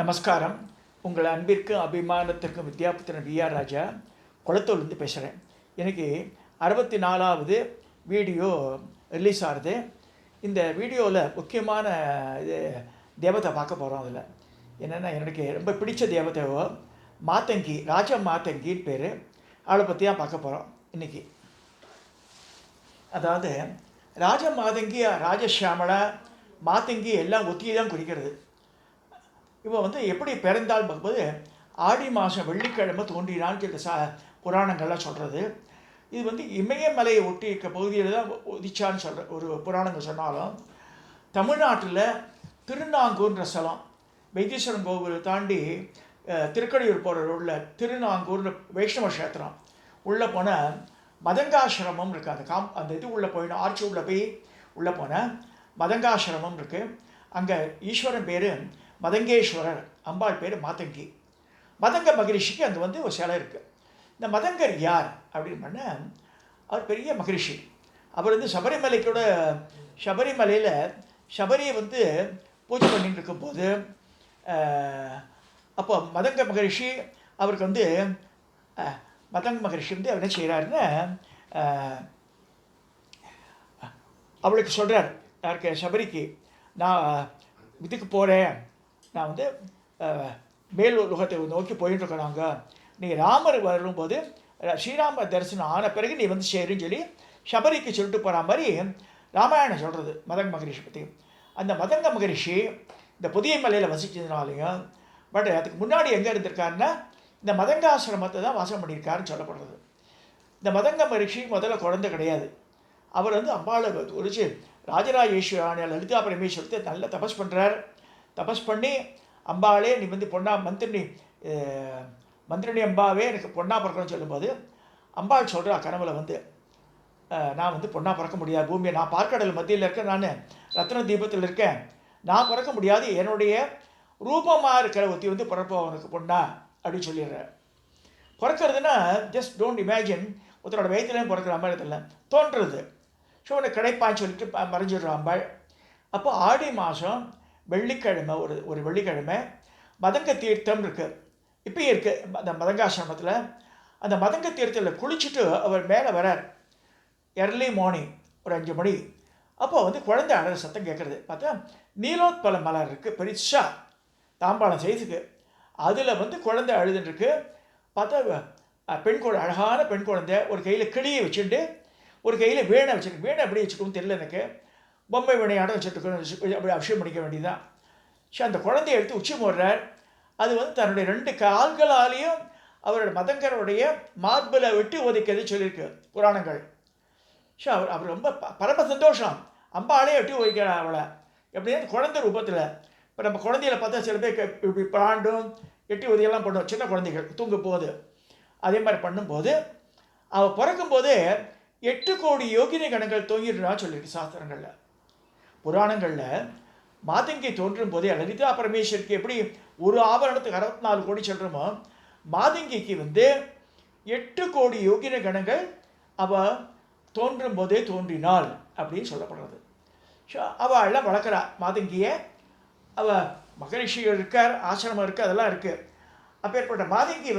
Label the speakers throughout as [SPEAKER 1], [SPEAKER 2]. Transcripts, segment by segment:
[SPEAKER 1] நமஸ்காரம். உங்கள் அன்பிற்கும் அபிமானத்திற்கும் வித்யாபுத்திரன் வி.ஆர். ராஜா குளத்தூர்லேருந்து பேசுகிறேன். எனக்கு 64வது வீடியோ ரிலீஸ் ஆகுது. இந்த வீடியோவில் முக்கியமான இது தேவதை பார்க்க போகிறோம். அதில் என்னென்னா, எனக்கு ரொம்ப பிடிச்ச தேவதையோ மாதங்கி, ராஜ மாதங்கின்னு பேர். அவளை பற்றி தான் பார்க்க போகிறோம் இன்றைக்கி. அதாவது ராஜ மாதங்கி, ராஜஷியாமளா, மாதங்கி எல்லாம் ஒத்தியை தான் குறிக்கிறது. இவன் எப்படி பிறந்தால் பார்க்கும்போது ஆடி மாதம் வெள்ளிக்கிழமை தோன்றினான்னு சொல்லிட்டு புராணங்கள்லாம் சொல்கிறது. இது இமயமலையை ஒட்டி இருக்க பகுதியில் தான் உதிச்சான்னு சொல்கிற ஒரு புராணங்கள் சொன்னாலும், தமிழ்நாட்டில் திருநாங்கூர்ன்ற ஸ்தலம், வைத்தீஸ்வரன் கோவில் தாண்டி திருக்கடையூர் போகிற ரோடில் திருநாங்கூர்ன்ற வைஷ்ணவ கஷேத்திரம் உள்ளே போன மதங்காசிரமம் இருக்குது. அந்த இது உள்ளே போயிடும், ஆர்ச்சி உள்ளே போய் உள்ளே போன மதங்காசிரமம் இருக்குது. அங்கே ஈஸ்வரன் பேர் மதங்கேஸ்வரர், அம்பாள் பேர் மாதங்கி. மதங்க மகரிஷிக்கு அங்கே ஒரு சிலை இருக்குது. இந்த மதங்கர் யார் அப்படின்னு பண்ணால், அவர் பெரிய மகரிஷி. அவர் சபரிமலையில் சபரியை பூஜை பண்ணிட்டு இருக்கும்போது, அப்போ மதங்க மகரிஷி அவருக்கு மதங்க மகரிஷி என்ன செய்கிறாருன்னு அவளுக்கு சொல்கிறார். யாருக்கு? சபரிக்கு. நான் இதுக்கு போகிறேன், நான் மேல் உலகத்தை நோக்கி போயிட்டுருக்கோம். நாங்கள் நீங்கள் ராமர் வரும்போது ஸ்ரீராம தரிசனம் ஆன பிறகு நீ சேருன்னு சொல்லி சபரிக்கு சொல்லிட்டு போகிற மாதிரி ராமாயணம் சொல்கிறது மதங்க மகரிஷி பற்றி. அந்த மதங்க மகரிஷி இந்த புதிய மலையில் வசிச்சதுனாலையும், பட் அதுக்கு முன்னாடி எங்கே இருந்திருக்காருன்னா இந்த மதங்காசிரமத்தை தான் வாசம் பண்ணியிருக்காருன்னு சொல்லப்படுறது. இந்த மதங்க மகரிஷி முதல்ல குழந்தை கிடையாது. அவர் அம்பாளை ஒழிச்சு ராஜராஜேஸ்வரான லலிதா பரமேஸ்வரத்தை நல்ல தபஸ் பண்ணுறார். தபஸ் பண்ணி, அம்பாளே நீ பொண்ணா மந்திரினி அம்பாவே எனக்கு பொண்ணா பிறக்கணும்னு சொல்லும்போது, அம்பாள் சொல்கிறா கனவுல நான் பொண்ணா பிறக்க முடியாது, பூமியை நான் பார்க்கடல் மத்தியில் இருக்கேன், நான் ரத்ன தீபத்தில் இருக்கேன், நான் பிறக்க முடியாது, என்னுடைய ரூபமாக இருக்கிற ஒத்தி பிறப்பா உனக்கு பொண்ணா அப்படின்னு சொல்லிடுறேன். பிறக்கிறதுனா ஜஸ்ட் டோன்ட் இமேஜின் ஒருத்தரோட வயிற்றுலையும் பிறக்கிற மாதிரி இதில் தோன்றுறது. ஸோ உனக்கு கிடைப்பான்னு சொல்லிட்டு மறைஞ்சிடுறான் அம்பாள். அப்போ ஆடி மாதம் வெள்ளிக்கிழமை, ஒரு வெள்ளிக்கிழமை மதங்க தீர்த்தம் இருக்குது, இப்போயும் இருக்குது அந்த மதங்காசிரமத்தில். அந்த மதங்க தீர்த்தத்தில் குளிச்சுட்டு அவர் மேலே வரார் எர்லி மார்னிங் ஒரு 5 மணி. அப்போது குழந்தை அழகிற சத்தம் கேட்குறது. பார்த்தா நீலோத்பல மலர் இருக்குது, பெருசாக தாம்பாளம் சைஸுக்கு. அதில் குழந்தை அழுதுன்ருக்கு. பார்த்தா பெண் குழந்தை, அழகான பெண் குழந்தை, ஒரு கையில் கிளியை வச்சுட்டு ஒரு கையில் வீணை வச்சுருக்கு. வீணை எப்படி வச்சுக்கணும்னு தெரியல எனக்கு, பொம்மை வினையாடம் வச்சுருக்கணும், அப்படி அபிஷேகம் பண்ணிக்க வேண்டியதுதான். ஸோ அந்த குழந்தைய எடுத்து உச்சி போடுறார். அது தன்னுடைய 2 கால்களாலேயும் அவரோட மதங்கருடைய மார்பில் வெட்டி ஒதுக்கிறது சொல்லியிருக்கு புராணங்கள். ஸோ அவர் ரொம்ப பரம சந்தோஷம். அம்பாலே வெட்டி ஒதுக்கிறார் அவளை, எப்படின்னா குழந்தை ரூபத்தில். இப்போ நம்ம குழந்தையில பார்த்தா சில பேர் இப்படி பிராண்டும் எட்டி உதவியெல்லாம் பண்ணுவோம், சின்ன குழந்தைகள் தூங்கும் போது. அதே மாதிரி பண்ணும்போது அவள் பிறக்கும்போதே 8 கோடி யோகினி கணங்கள் தோங்கிடுறா சொல்லியிருக்கு சாஸ்திரங்களில். புராணங்களில் மாதங்கி தோன்றும் போதே லலிதா பரமேஸ்வருக்கு எப்படி ஒரு ஆபரணத்துக்கு 64 கோடி சொல்கிறோமோ, மாதங்கிக்கு 8 கோடி யோகின கணங்கள் அவள் தோன்றும் போதே தோன்றினாள் அப்படின்னு சொல்லப்படுறது. ஸோ அவள் எல்லாம் வளர்க்குறா மாதங்கியை. அவள் மகரிஷிகள் இருக்கார், ஆசிரமம் இருக்குது, அதெல்லாம் இருக்குது. அப்பேற்பட்ட மாதங்கி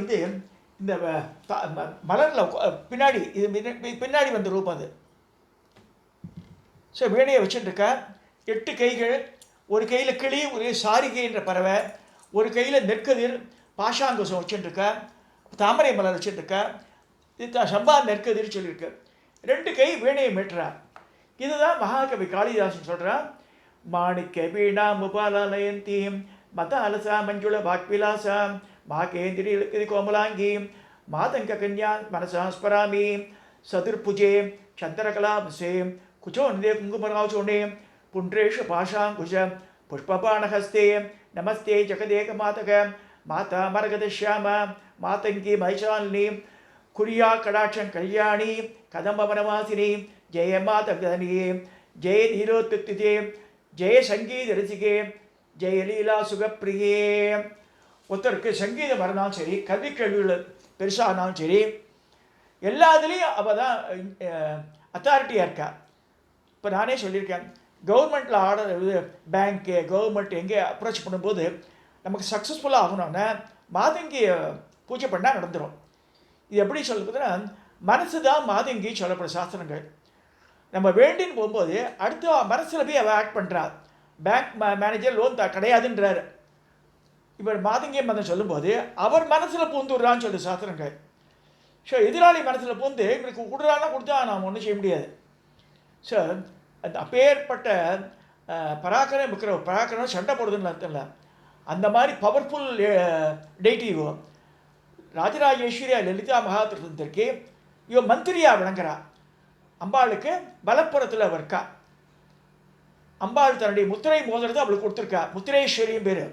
[SPEAKER 1] இந்த மலரில் பின்னாடி, இது பின்னாடி ரூபம் அது. ஸோ வீணையை வச்சுட்டுருக்கா, 8 கைகள், ஒரு கையில் கிளி, ஒரு சாரிகை என்ற பறவை, ஒரு கையில் நெற்கதிர் பாஷாங்குசம் வச்சுட்டுருக்கா, தாமரை மலர் வச்சுட்டுருக்கா, இது சம்பா நெற்கதிர் சொல்லியிருக்கு. 2 கை வீணையை மீட்டுறா. இதுதான் மகாகவி காளிதாசன் சொல்கிறான். மாணிக்க வீணா முபாலயந்தி மத அலசா மஞ்சுள பாக்விலாசா மாகேந்திரி கோமலாங்கி மாதங்க கன்யா மனசா ஸ்மராமி சதுர்புஜே சந்திரகலாபசே குச்சோந்தே குங்குமராஜோனே புண்ட்ரேஷு பாஷாங்குஷ புஷ்பபாணஹஸ்தே நமஸ்தே ஜகதேக மாதக மாதா மரகதஷ்யாம மாதங்கி மைஷாலினி குறியா கடாட்சன் கல்யாணி கதம்பவனவாசினி ஜெய மாதகனியே ஜெய நீரோத்துத்தியே ஜெய சங்கீத ரசிகே ஜெய லீலா சுகப்பிரியே. ஒருத்தருக்கு சங்கீதம் வரனாலும் சரி, கல்வி கேள்விகள் பெருசானாலும் சரி, எல்லாத்துலேயும் அவள் தான் அத்தாரிட்டியாக இருக்கா. இப்போ நானே சொல்லியிருக்கேன், கவர்மெண்ட்டில் ஆர்டர், பேங்க்கு, கவர்மெண்ட் எங்கே அப்ரோச் பண்ணும்போது நமக்கு சக்ஸஸ்ஃபுல்லாக ஆகணும்னா மாதங்கி பூஜை பண்ணால் நடந்துடும். இது எப்படி சொல்லுறதுன்னா, மனசு தான் மாதங்கி சொல்லப்படும் சாஸ்திரங்கள். நம்ம வேண்டின்னு போகும்போது அடுத்து மனசில் போய் அவள் ஆக்ட் பண்ணுறா. பேங்க் மேனேஜர் லோன் கிடையாதுன்றார். இவர் மாதங்கிய மதம் சொல்லும்போது அவர் மனசில் பூந்துடுறான்னு சொல்லு சாஸ்திரங்கள். ஸோ எதிராளி மனசில் பூந்து இவருக்கு கொடுறான்னா கொடுத்தா நாம் ஒன்றும் செய்ய முடியாது. ஸோ அந்த அப்பேற்பட்ட பராக்கிரம் இருக்கிற பராக்கிரம் சண்டை போடுறதுன்னு அர்த்தம் இல்லை. அந்த மாதிரி பவர்ஃபுல் டெய்டிவோ ராஜராஜேஸ்வரியா லலிதா மகாத்ரிக்கு இவ மந்திரியாக விளங்குறா. அம்பாளுக்கு பலப்புறத்தில் அவள் இருக்கா. அம்பாள் தன்னுடைய முத்திரை மோதிரத்தை அவளுக்கு கொடுத்துருக்கா. முத்திரேஸ்வரியும் பேர்.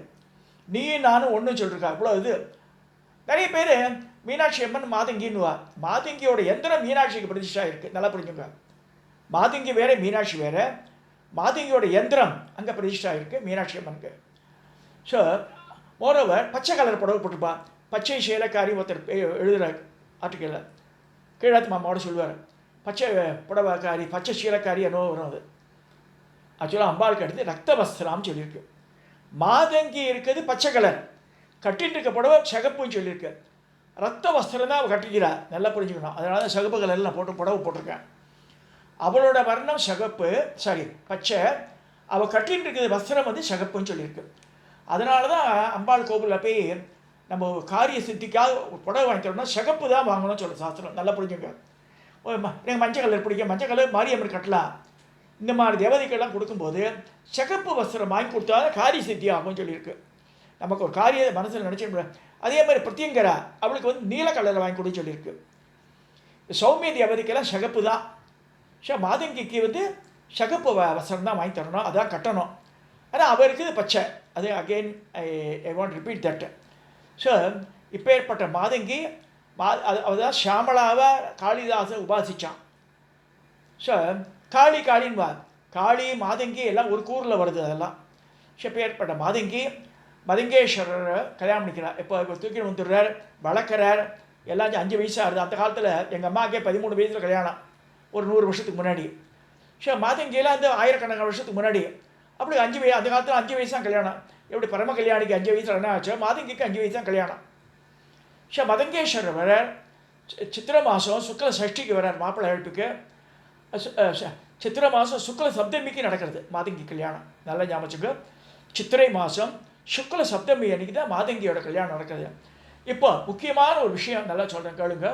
[SPEAKER 1] நீ நானும் ஒன்றும் சொல்லிருக்கா. இவ்வளோ இது நிறைய பேர் மீனாட்சி அம்மன் மாதங்கின்னுவா. மாதங்கியோட எந்திரம் மீனாட்சிக்கு பிரதிஷ்டா இருக்குது. நல்லா புரிஞ்சுங்க. மாதங்கி வேறு மீனாட்சி வேறு. மாதங்கியோட எந்திரம் அங்கே பிரதிஷ்டா இருக்குது மீனாட்சி அம்மனுக்கு. ஸோ மோரோவர் பச்சை கலர் புடவை போட்டுப்பா. பச்சை சேலக்காரி ஒருத்தர் எழுதுகிற ஆர்டிக்கலில் கீழாத்து மாமாவோட சொல்லுவார். பச்சை புடவைக்காரி பச்சை சீலக்காரி என்னோ வரும். அது ஆக்சுவலாக அம்பாளுக்கு அடுத்து ரத்த வஸ்திராம்னு சொல்லியிருக்கு. மாதங்கி இருக்கிறது பச்சை கலர், கட்டின்னு இருக்க புடவை சிகப்புன்னு சொல்லியிருக்கு. ரத்த வஸ்திரம் தான் அவள் கட்டிக்கிறா. நல்லா புரிஞ்சுக்கணும். அதனால தான் சிகப்பு கலரில் நான் போட்டு புடவை போட்டிருக்கேன். அவளோட வர்ணம் சிகப்பு, பச்சை. அவள் கட்டின்னு இருக்கிறது வஸ்திரம் வந்து சிகப்புன்னு சொல்லியிருக்கு. அதனால தான் அம்பாள் கோவிலில் போய் நம்ம காரிய சித்திக்காக புடவை வாங்கிக்கிறோம்னா சிகப்பு தான் வாங்கணும்னு சொல்ல சாஸ்திரம். நல்லா புரிஞ்சுங்க. எனக்கு மஞ்சள் கலர் பிடிக்கும், மஞ்சள் கலர் மாரியம்மன் கட்டலாம். இந்த மாதிரி தேவதைக்கெல்லாம் கொடுக்கும்போது சிகப்பு வஸ்திரம் வாங்கி கொடுத்தா காரிய சித்தி ஆகும்னு சொல்லியிருக்கு. நமக்கு ஒரு காரிய மனசில் நினச்சிட. அதே மாதிரி பிரத்யங்கரா அவளுக்கு வந்து நீல கலரில் வாங்கி கொடுன்னு சொல்லியிருக்கு. சௌமிய தேவதைக்கெல்லாம் சிகப்பு தான். ஸோ மாதங்கிக்கு வந்து சிகப்பு வஸ்திரம் தான் வாங்கி தரணும், அதான் கட்டணும். ஆனால் அவருக்கு பச்சை. அது again I want repeat that. So இப்போ ஏற்பட்ட மாதங்கி அதுதான் ஷியாமளாவை காளிதாசன் உபாசித்தான். ஸோ காளின்வா காளி மாதங்கி எல்லாம் ஒரு கூரில் வருது. அதெல்லாம் ஸோ இப்போ ஏற்பட்ட மதங்கேஸ்வரரை கல்யாணம் பண்ணிக்கிறார். இப்போ தூக்கிட்டு வந்துடுறார், வளர்க்குறார். எல்லாம் 5 வயசாக இருது. அந்த காலத்தில் எங்கள் அம்மாக்கே 13 வயசில் கல்யாணம், ஒரு 100 வருஷத்துக்கு முன்னாடி. ஸோ மாதங்கியெல்லாம் வந்து ஆயிரக்கணக்கான வருஷத்துக்கு முன்னாடி. அப்படி 5 வயசு, அந்த காலத்தில் 5 வயசு தான் கல்யாணம். எப்படி பரம கல்யாணிக்கு 5 வயசில் என்ன ஆச்சோ மாதங்கிக்கு 5 வயசு தான் கல்யாணம். ஸோ மதங்கேஸ்வரர் வரார். சித்திரை மாதம் சுக்ல சஷ்டிக்கு வரார் மாப்பிள்ளை அழைப்புக்கு. சித்திரை மாதம் சுக்ல சப்தமிக்கு நடக்கிறது மாதங்கி கல்யாணம். நல்ல ஞாபகத்துக்கு. சித்திரை மாதம் சுக்ல சப்தமி அன்றைக்கி தான் மாதங்கியோட கல்யாணம் நடக்குது. இப்போ முக்கியமான ஒரு விஷயம் நல்லா சொல்கிறேன் கேளுங்க.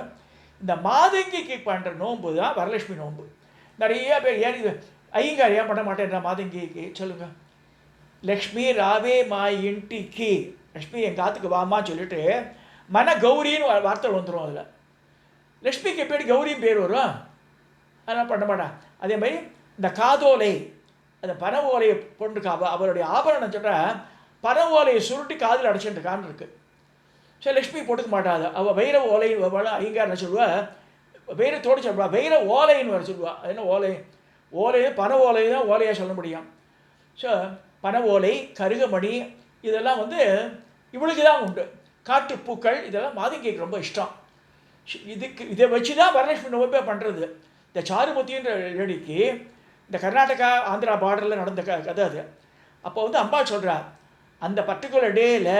[SPEAKER 1] இந்த மாதங்கிக்கு பண்ணுற நோன்பு தான் வரலட்சுமி நோன்பு. நிறைய பேர் ஏன் இது ஐயங்கார் ஏன் பண்ண மாட்டேன்றா மாதங்கிக்கு சொல்லுங்கள். லக்ஷ்மி ராவே மா இன்டிக்கு, லக்ஷ்மி என் காத்துக்கு வாமான்னு சொல்லிட்டு மன கௌரின்னு வார்த்தை வந்துடும். அதில் லக்ஷ்மிக்கு எப்படி கௌரியும் பேர் வரும், அதெல்லாம் பண்ண மாட்டான். அதே மாதிரி இந்த காதோலை, அந்த பனை ஓலையை பொண்ணுக்கா அவருடைய ஆபரணம் சொல்கிற பனை ஓலையை சுருட்டி காதில் அடைச்சிட்டுருக்கான்னு இருக்குது. சரி, லக்ஷ்மி போட்டுக்க மாட்டாது. அவள் வைர ஓலைன்னு ஐயங்கார் என்ன சொல்லுவாள், வைரத்தோடு சொல்லுவா, வைர ஓலைன்னு வர சொல்லுவாள். அது என்ன ஓலை? ஓலை பனை ஓலை தான் ஓலையாக சொல்ல முடியும். ஸோ பனை ஓலை, கருகமணி இதெல்லாம் வந்து இவளுக்கு தான் உண்டு. காட்டுப்பூக்கள் இதெல்லாம் மாதங்கிக்கு ரொம்ப இஷ்டம். இதை வச்சு தான் வரலட்சுமி நோன்பே பண்ணுறது. இந்த சாருமத்தின்ற லேடிக்கு இந்த கர்நாடகா ஆந்திரா பார்டரில் நடந்த கதை அது. அப்போ வந்து அம்மா சொல்கிறா, அந்த பர்டிகுலர் டேயில்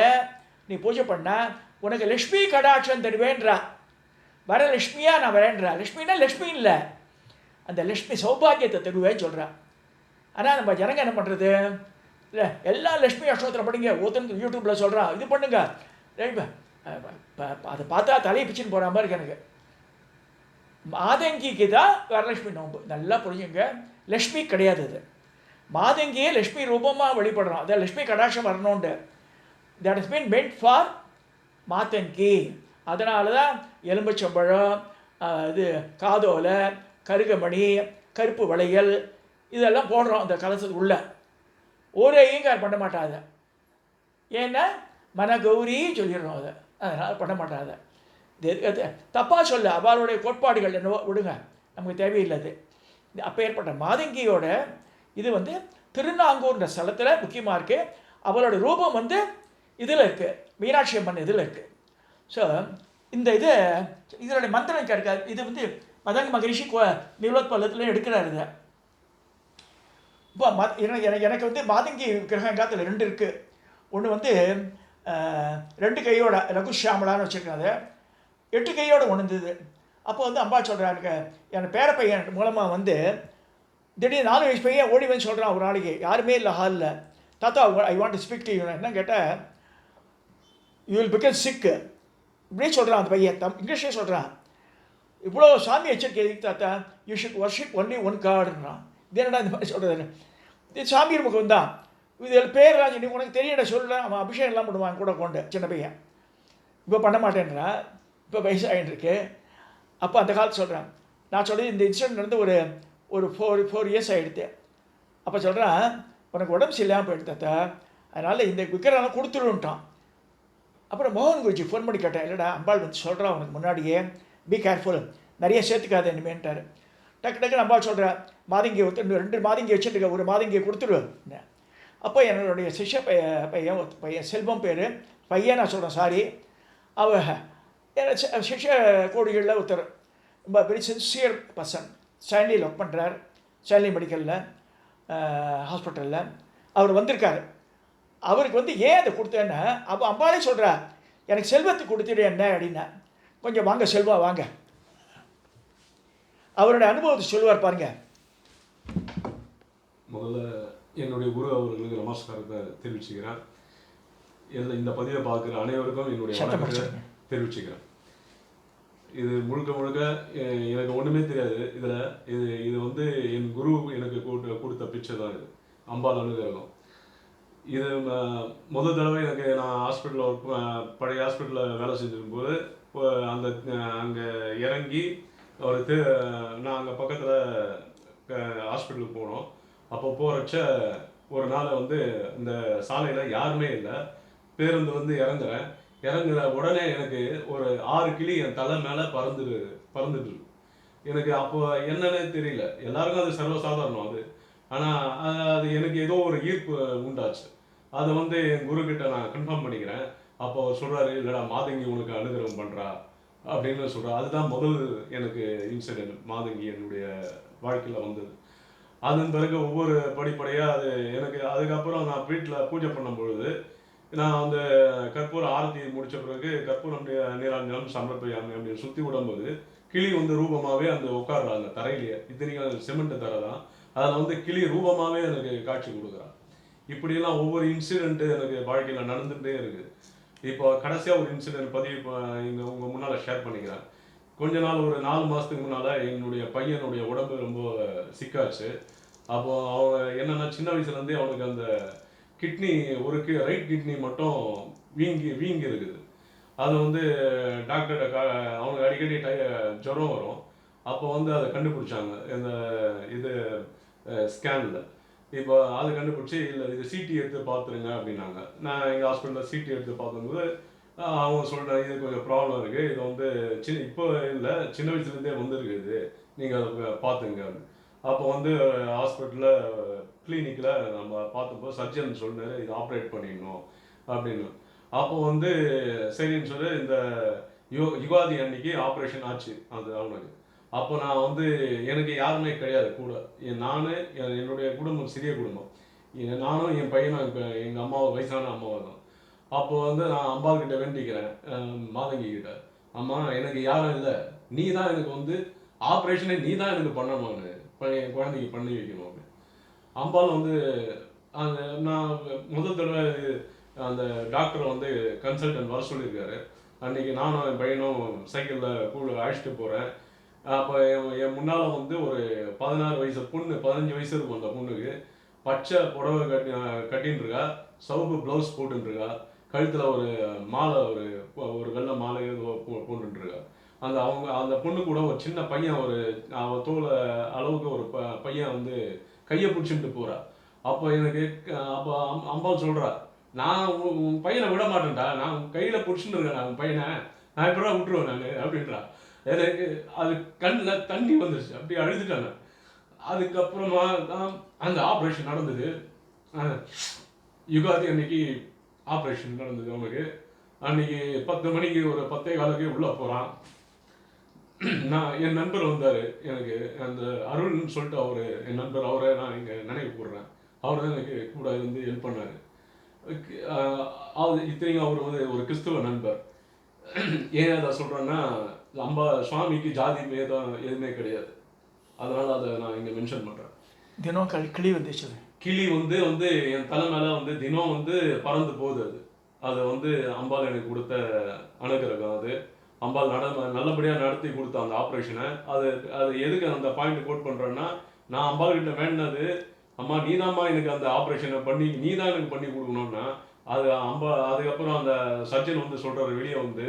[SPEAKER 1] நீ பூஜை பண்ணால் உனக்கு லக்ஷ்மி கடாட்சம் தருவேன்றா. வரலட்சுமியாக நான் வரேன்றா. லக்ஷ்மின்னா லக்ஷ்மி இல்லை, அந்த லக்ஷ்மி சௌபாகியத்தை தருவேன்னு சொல்கிறா. ஆனால் நம்ம ஜனங்க என்ன பண்ணுறது இல்லை, எல்லா லக்ஷ்மி அஷ்டோத்திரம் படிங்க. ஒருத்தனுக்கு யூடியூப்பில் சொல்கிறான் இது பண்ணுங்க, அதை பார்த்தா தலையை பிச்சுன்னு போகிற மாதிரி இருக்கு எனக்கு. மாதங்கிக்கு தான் வரலட்சுமி நோன்பு. நல்லா புரிஞ்சுங்க. லக்ஷ்மி கிடையாது அது. மாதங்கியே லக்ஷ்மி ரூபமாக வெளிப்படுறோம். அதான் லக்ஷ்மி கடாட்சம் வரணுன்ட்டு. That is meant for Matangi. அதனால தான் எலும்புச்சம்பழம், இது காதோலை, கருகமணி, கருப்பு வளையல் இதெல்லாம் போடுறோம் அந்த கலசத்துக்கு உள்ள. ஒரு ஐயங்கார் பண்ண மாட்டாத. ஏன்னா மனகௌரி சொல்லிடுறோம் அதை, அதனால் பண்ண மாட்டாத. இது தப்பாக சொல்ல, அவளுடைய கோட்பாடுகள் என்னவோ விடுங்க, நமக்கு தேவையில்லை. அது அப்போ ஏற்பட்ட மாதங்கியோட இது வந்து திருநாங்கூர்ன்ற ஸ்தலத்தில் முக்கியமாக இருக்குது. அவளோட ரூபம் வந்து இதில் இருக்குது, மீனாட்சி அம்மன் இதில் இருக்குது. ஸோ இந்த இதனுடைய மந்திரம் கிடைக்காது. இது வந்து மதங்க மகரிஷி நிலோத்பலத்தில் எடுக்கிறார். இதை இப்போ எனக்கு வந்து மாதங்கி கிரகங்காத்தில் 2 இருக்குது. ஒன்று வந்து 2 கையோட லகுஷியாமலான்னு வச்சுருக்காங்க, 8 கையோடு கொண்டு வந்தது. அப்போ வந்து அம்பா சொல்கிறா, எனக்கு என் பேர பையன் மூலமாக வந்து திடீர்னு 4 வயசு பையன் ஓடி வந்து சொல்கிறான் ஒரு நாளைக்கு, யாருமே இல்லை ஹாலில், தாத்தா I want to speak to you. என்ன கேட்டால், யூ வில் பிகம் சிக்கு இப்படியே சொல்கிறான் அந்த பையன், இங்கிலீஷ்லேயே சொல்கிறான். இவ்வளோ சாமி வச்சிருக்கேன் தாத்தா, you should worship only one காடுன்றான். இது என்னடா இந்த மாதிரி சொல்கிறது? இது சாமி முகம் தான், இது பேர்லாம் சொல்லி உனக்கு தெரியல சொல்ல, அவன் அபிஷேகம் எல்லாம் பண்ணுவான் கூட கொண்டு சின்ன பையன். இப்போ பண்ண மாட்டேன்றான், இப்போ வயசாகிட்டு இருக்கு. அப்போ அந்த காலத்து சொல்கிறேன், நான் சொல்லி இந்த இன்சிடென்ட் நடந்து ஒரு 4 இயர்ஸ் ஆகிடுது. அப்போ சொல்கிறேன், உனக்கு உடம்பு சரியில்லாமல் போயிடுது தாத்தா, அதனால் இந்த விக்கிரெல்லாம் கொடுத்துருன்ட்டான். அப்புறம் மோகன் குருஜி ஃபோன் பண்ணி கேட்டேன், இல்லைடா அம்பாள் வந்து சொல்கிறான் உனக்கு முன்னாடியே, பி கேர்ஃபுல், நிறைய சேர்த்துக்காத இனிமேன்ட்டார். டக்குன்னு அம்பாள் சொல்கிறேன், மாதங்கி 2 மாதங்கி வச்சுட்டு ஒரு மாதங்கியை கொடுத்துருவேன். அப்போ என்னுடைய சிஷ்ய பையன் செல்வம் பேர் பையன், நான் சொல்கிறேன் சாரி, சிஷ்ய கோடிகளில் ஒருத்தர், ரொம்ப வெரி சின்சியர் பர்சன், ஸ்டான்லியில் ஒர்க் பண்ணுறார், ஸ்டான்லி மெடிக்கலில் ஹாஸ்பிட்டலில். அவர் வந்திருக்கார். அவருக்கு வந்து ஏன் அதை கொடுத்தேன்னு அப்போ அம்பாலே சொல்கிறா, எனக்கு செல்வத்துக்கு கொடுத்துடு என்ன அப்படின்னா. கொஞ்சம் வாங்க செல்வா வாங்க, அவருடைய அனுபவத்தை சொல்லுவார் பாருங்க.
[SPEAKER 2] முதல்ல என்னுடைய குரு அவர்களுக்கு நமஸ்காரத்தை தெரிவிச்சுக்கிறேன். இந்த பதிவை பார்க்குற அனைவருக்கும் என்னுடைய வணக்கத்தை தெரிவிச்சுக்கிறேன். இது முழுக்க எனக்கு ஒன்றுமே தெரியாது. இது வந்து என் குரு எனக்கு கொடுத்த பிச்சை தான் இது, அம்பாள் அனுகிரகம். இது முதல் தடவை எனக்கு நான் ஹாஸ்பிட்டலில் ஒர்க் பழைய ஹாஸ்பிட்டலில் வேலை செஞ்சிருக்கும்போது அங்கே இறங்கி நான் அங்கே பக்கத்தில் ஹாஸ்பிட்டலுக்கு போனோம். அப்போ போகிறச்ச ஒரு நாள் வந்து இந்த சாலையில் யாருமே இல்லை, பேருந்து வந்து இறங்குற உடனே எனக்கு ஒரு 6 கிளி என் தலை மேலே பறந்துட்டு. எனக்கு அப்போ என்னன்னே தெரியல, எல்லாருக்கும் அது சர்வசாதாரணம் அது. ஆனால் அது எனக்கு ஏதோ ஒரு ஈர்ப்பு உண்டாச்சு. அதை வந்து என் குரு கிட்ட நான் கன்ஃபார்ம் பண்ணிக்கிறேன். அப்போ அவர் சொல்கிறாரு, இல்லைடா மாதங்கி உனக்கு அனுகிரகம் பண்ணுறா அப்படின்னு சொல்கிறா. அதுதான் முதல் எனக்கு இன்சிடென்ட் மாதங்கி என்னுடைய வாழ்க்கையில் வந்தது. அதன் பிறகு ஒவ்வொரு படிப்படியாக அது எனக்கு, அதுக்கப்புறம் நான் வீட்டில் பூஜை பண்ணும் பொழுது நான் அந்த கற்பூர ஆரத்தி முடித்த பிறகு கற்பூரம் நீராஞ்சலம் சமர்ப்பயாமி அப்படின்னு சுற்றி விடும்போது கிளி வந்து ரூபமாகவே அந்த உட்காடுறாங்க தரையிலேயே. இத்தனைக்கும் சிமெண்ட் தரை தான், அதில் வந்து கிளி ரூபமாகவே எனக்கு காட்சி கொடுக்குறான். இப்படியெல்லாம் ஒவ்வொரு இன்சிடென்ட்டு எனக்கு வாழ்க்கையில் நடந்துகிட்டே இருக்குது. இப்போ கடைசியாக ஒரு இன்சிடென்ட் பதிவு இங்கே உங்கள் முன்னால் ஷேர் பண்ணிக்கிறேன். கொஞ்ச நாள் ஒரு 4 மாதத்துக்கு முன்னால் என்னுடைய பையனுடைய உடம்பு ரொம்ப சிக்காச்சு. அப்போது அவன் என்னென்னா, சின்ன வயசுலேருந்தே அவனுக்கு அந்த கிட்னி ரைட் கிட்னி மட்டும் வீங்கி இருக்குது. அது வந்து டாக்டர்கிட்ட அவனுக்கு அடிக்கடி ஜுரம் வரும். அப்போ வந்து அதை கண்டுபிடிச்சாங்க இந்த ஸ்கேனில். இப்போ அதை கண்டுபிடிச்சி, இல்லை இது சிடி எடுத்து பார்த்துருங்க அப்படின்னாங்க. நான் எங்கள் ஹாஸ்பிட்டலில் சிடி எடுத்து பார்க்கும்போது அவங்க சொல்கிறேன், இது கொஞ்சம் ப்ராப்ளம் இருக்குது, இது வந்து இப்போ இல்லை சின்ன வயசுலேருந்தே வந்துருக்குது, நீங்கள் அதை பார்த்துங்க. அப்போ வந்து ஹாஸ்பிட்டலில் கிளினிக்கில் நம்ம பார்த்தப்போ சர்ஜன் சொன்னார், இது ஆப்ரேட் பண்ணிடணும் அப்படின்னு. அப்போ வந்து சரின்னு சொல்லி இந்த யுகாதி அன்னைக்கு ஆப்ரேஷன் ஆச்சு அது அவனுக்கு. அப்போ நான் வந்து எனக்கு யாருமே கிடையாது கூட, என்னுடைய குடும்பம் சிறிய குடும்பம், நானும் என் பையனும் எங்கள் அம்மாவை வயசான அம்மாவை தான். அப்போ வந்து நான் அம்பாக்கிட்ட வேண்டிக்கிறேன், மாதங்கி கிட்ட, அம்மா எனக்கு யாரும் இல்லை, நீ தான் எனக்கு வந்து ஆப்ரேஷனே நீ தான் எனக்கு பண்ணணும், என் குழந்தைக்கு பண்ணி வைக்கணும் அப்படின்னு. அம்பாள் வந்து நான் முதல் தடவை அந்த டாக்டர் வந்து கன்சல்டன்ட் வர சொல்லியிருக்காரு. அன்றைக்கி நானும் என் பையனும் சைக்கிளில் கூட அழைச்சிட்டு போகிறேன். அப்போ என் முன்னால் வந்து ஒரு 16 வயசு பொண்ணு, 15 வயசு இருக்கும் அந்த பொண்ணுக்கு, பச்சை புடவை கட்டின்னு இருக்கா, சவுப்பு ப்ளவுஸ் போட்டுருக்கா, கழுத்தில் ஒரு மாலை, ஒரு வெள்ளை மாலை போட்டுருக்கா. அந்த பொண்ணு கூட ஒரு சின்ன பையன், அவள் தோலை அளவுக்கு ஒரு பையன் வந்து கையை பிடிச்சிட்டு போகிறா. அப்போ எனக்கு அப்போ அம்பாள் சொல்கிறா, நான் உன் பையனை விட மாட்டேன்டா, நான் உன் கையில் பிடிச்சிட்டு இருக்கேன், நான் உன் பையனை நான் எப்படா விட்டுருவேன் நான் அப்படின்றா. எனக்கு அது கண்ணில் தண்ணி வந்துருச்சு, அப்படி அழுதுட்டாங்க. அதுக்கப்புறமா தான் அந்த ஆப்ரேஷன் நடந்தது. யுகாதி அன்னைக்கு ஆப்ரேஷன் நடந்தது அவனுக்கு. அன்னைக்கு 10 மணிக்கு ஒரு 10:15 உள்ளே போகிறான். என் நண்பர் வந்தார் எனக்கு, அந்த அருள்னு சொல்லிட்டு என் நண்பர், அவரை நான் இங்கே நினைவு கூடுறேன். அவர் தான் எனக்கு கூட இருந்து ஹெல்ப் பண்ணார். இத்தனைக்கும் அவர் வந்து ஒரு கிறிஸ்துவ நண்பர். ஏன் அதை சொல்கிறேன்னா, சுவாமிக்கு ஜாதி மேதம் எதுவுமே கிடையாது. அதனால அதை நான் இங்கே மென்ஷன் பண்ணுறேன்.
[SPEAKER 1] தினம் கிளி வந்துச்சு.
[SPEAKER 2] கிளி வந்து என் தலை மேலே வந்து தினம் வந்து பறந்து போகுது. அது வந்து அம்பாள் எனக்கு கொடுத்த அனுகிரகம். அது அம்பாள் நல்லபடியாக நடத்தி கொடுத்த அந்த ஆப்ரேஷனை. அது எதுக்கு அந்த பாயிண்ட் கோட் பண்ணுறேன்னா, நான் அம்பாள் கிட்ட வேண்டினது, அம்மா நீதாம்மா எனக்கு அந்த ஆப்ரேஷனை பண்ணி நீ தான் எனக்கு பண்ணி கொடுக்கணும்னா, அதுக்கப்புறம் அந்த சர்ஜன் வந்து சொல்கிறார் வெளியே வந்து,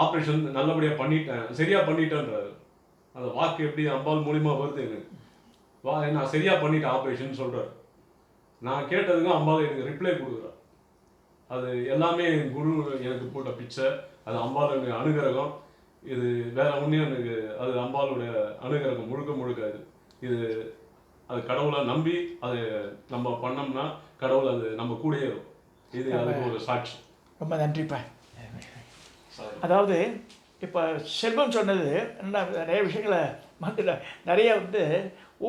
[SPEAKER 2] ஆப்ரேஷன் நல்லபடியாக பண்ணிட்டேன், சரியாக பண்ணிட்டேன்றாரு. அந்த வாக்கு எப்படி அம்பாள் மூலிமா வருது எனக்கு. நான் சரியாக பண்ணிட்டேன் ஆப்ரேஷன் சொல்கிறார். நான் கேட்டதுக்கும் அம்பாள் எனக்கு ரிப்ளை கொடுக்குறேன். அது எல்லாமே என் குரு எனக்கு போட்ட பிச்சை. அது அம்பாளுடைய அனுகிரகம். இது வேற ஒன்றையும் எனக்கு, அது அம்பாளுடைய அனுகிரகம் முழுக்க இது அது கடவுளை நம்பி அது நம்ம பண்ணோம்னா கடவுள் அது நம்ம கூடயே இருக்கும். இது அதுக்கு ஒரு சாட்சி.
[SPEAKER 1] ரொம்ப நன்றிப்பா. அதாவது இப்போ செல்வம் சொன்னது நிறைய விஷயங்களை நிறைய வந்து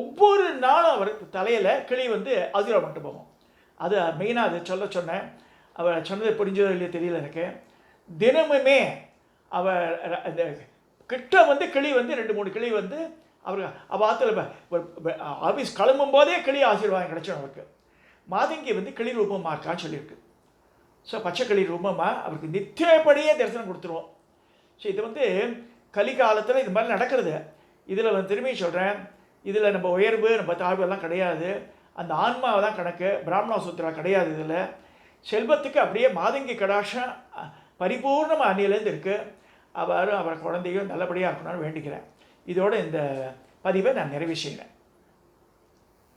[SPEAKER 1] ஒவ்வொரு நாளும் அவர் தலையில் கிளி வந்து ஆசீர்வாதம் பண்ணிட்டு போகும். அது மெயினாக அது சொன்னேன். அவர் சொன்னது புரிஞ்சதோ இல்லையோ தெரியல எனக்கு. தினமுமே அவர் இந்த கிட்ட வந்து கிளி வந்து 2-3 கிளி வந்து அவர் ஆற்றுல ஆஃபீஸ் கிளம்பும் போதே கிளி ஆசீர்வாதம் கிடைச்சோம் அவருக்கு. மாதங்கி வந்து கிளி ரூபமாக இருக்கான்னு சொல்லியிருக்கு. ஸோ பச்சை கிளி ரூபமாக அவருக்கு நித்தியப்படியே தரிசனம் கொடுத்துருவோம். ஸோ இது வந்து கலிகாலத்தில் இது மாதிரி நடக்கிறது. இதில் வந்து திரும்பி சொல்கிறேன், இதில் நம்ம உயர்வு நம்ம தாழ்வெல்லாம் கிடையாது. அந்த ஆன்மாவை தான் கணக்கு, பிராமணா சூத்திரா கிடையாது. இதில் செல்வத்துக்கு அப்படியே மாதங்கி கடாட்சம் பரிபூர்ணமாக அன்னிலேருந்து இருக்குது. அவர் குழந்தையும் நல்லபடியாக இருக்கணும்னு வேண்டிக்கிறேன். இதோடு இந்த பதிவை நான் நிறைவு செய்கிறேன்.